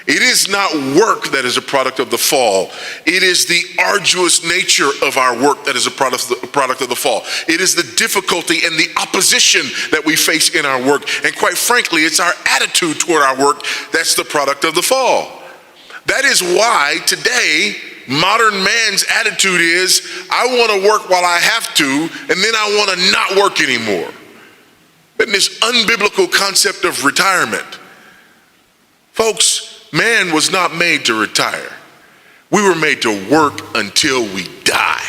It is not work that is a product of the fall. It is the arduous nature of our work that is a product of the fall. It is the difficulty and the opposition that we face in our work. And quite frankly, it's our attitude toward our work that's the product of the fall. That is why today, modern man's attitude is, I want to work while I have to, and then I want to not work anymore. And this unbiblical concept of retirement. Folks, man was not made to retire. We were made to work until we die.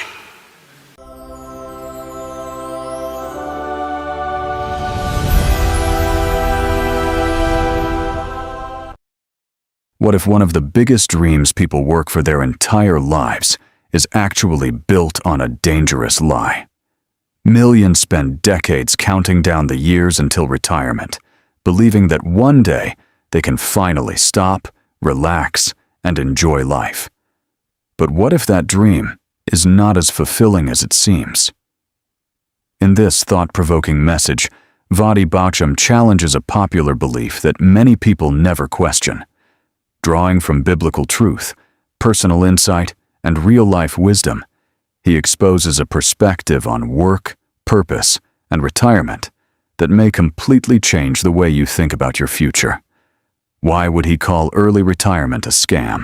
What if one of the biggest dreams people work for their entire lives is actually built on a dangerous lie? Millions spend decades counting down the years until retirement, believing that one day they can finally stop, relax, and enjoy life. But what if that dream is not as fulfilling as it seems? In this thought-provoking message, Voddie Baucham challenges a popular belief that many people never question. Drawing from biblical truth, personal insight, and real-life wisdom, he exposes a perspective on work, purpose, and retirement that may completely change the way you think about your future. Why would he call early retirement a scam?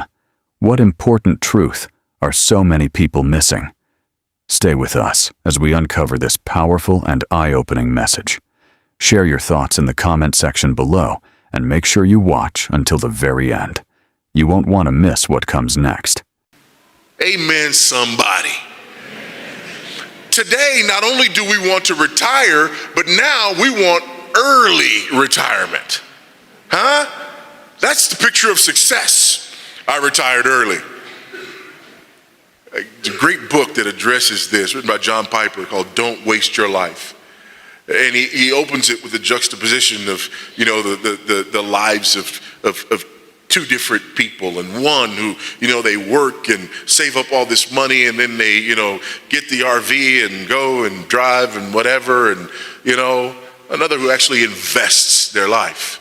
What important truth are so many people missing? Stay with us as we uncover this powerful and eye-opening message. Share your thoughts in the comment section below and make sure you watch until the very end. You won't want to miss what comes next. Amen, somebody. Today, not only do we want to retire, but now we want early retirement. Huh? That's the picture of success. I retired early. It's a great book that addresses this, written by John Piper, called Don't Waste Your Life. And he opens it with a juxtaposition of, the lives of two different people, and one who, they work and save up all this money, and then they, get the RV and go and drive and whatever, and, another who actually invests their life.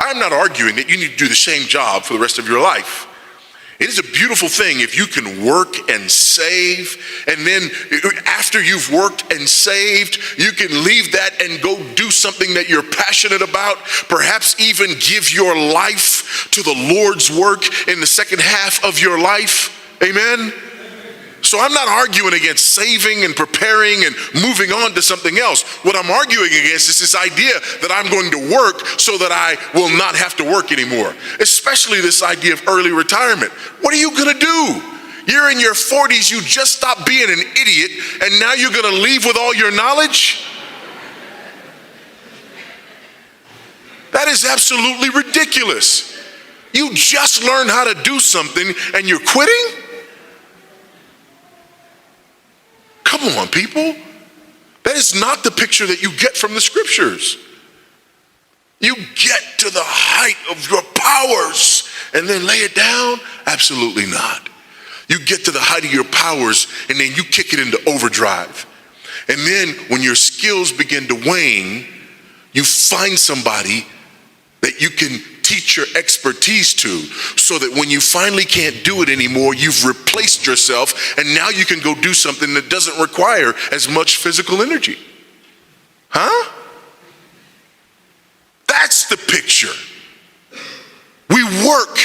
I'm not arguing that you need to do the same job for the rest of your life. It is a beautiful thing if you can work and save, and then after you've worked and saved, you can leave that and go do something that you're passionate about, perhaps even give your life to the Lord's work in the second half of your life. Amen? So I'm not arguing against saving and preparing and moving on to something else. What I'm arguing against is this idea that I'm going to work so that I will not have to work anymore, especially this idea of early retirement. What are you going to do? You're in your 40s, you just stopped being an idiot, and now you're going to leave with all your knowledge? That is absolutely ridiculous. You just learned how to do something and you're quitting? Come on, people. That is not the picture that you get from the scriptures. You get to the height of your powers and then lay it down? Absolutely not. You get to the height of your powers and then you kick it into overdrive. And then when your skills begin to wane, you find somebody that you can teach your expertise to, so that when you finally can't do it anymore, you've replaced yourself, and now you can go do something that doesn't require as much physical energy. Huh? That's the picture. We work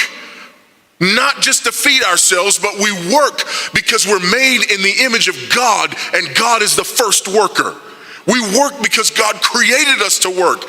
not just to feed ourselves, but we work because we're made in the image of God, and God is the first worker. We work because God created us to work.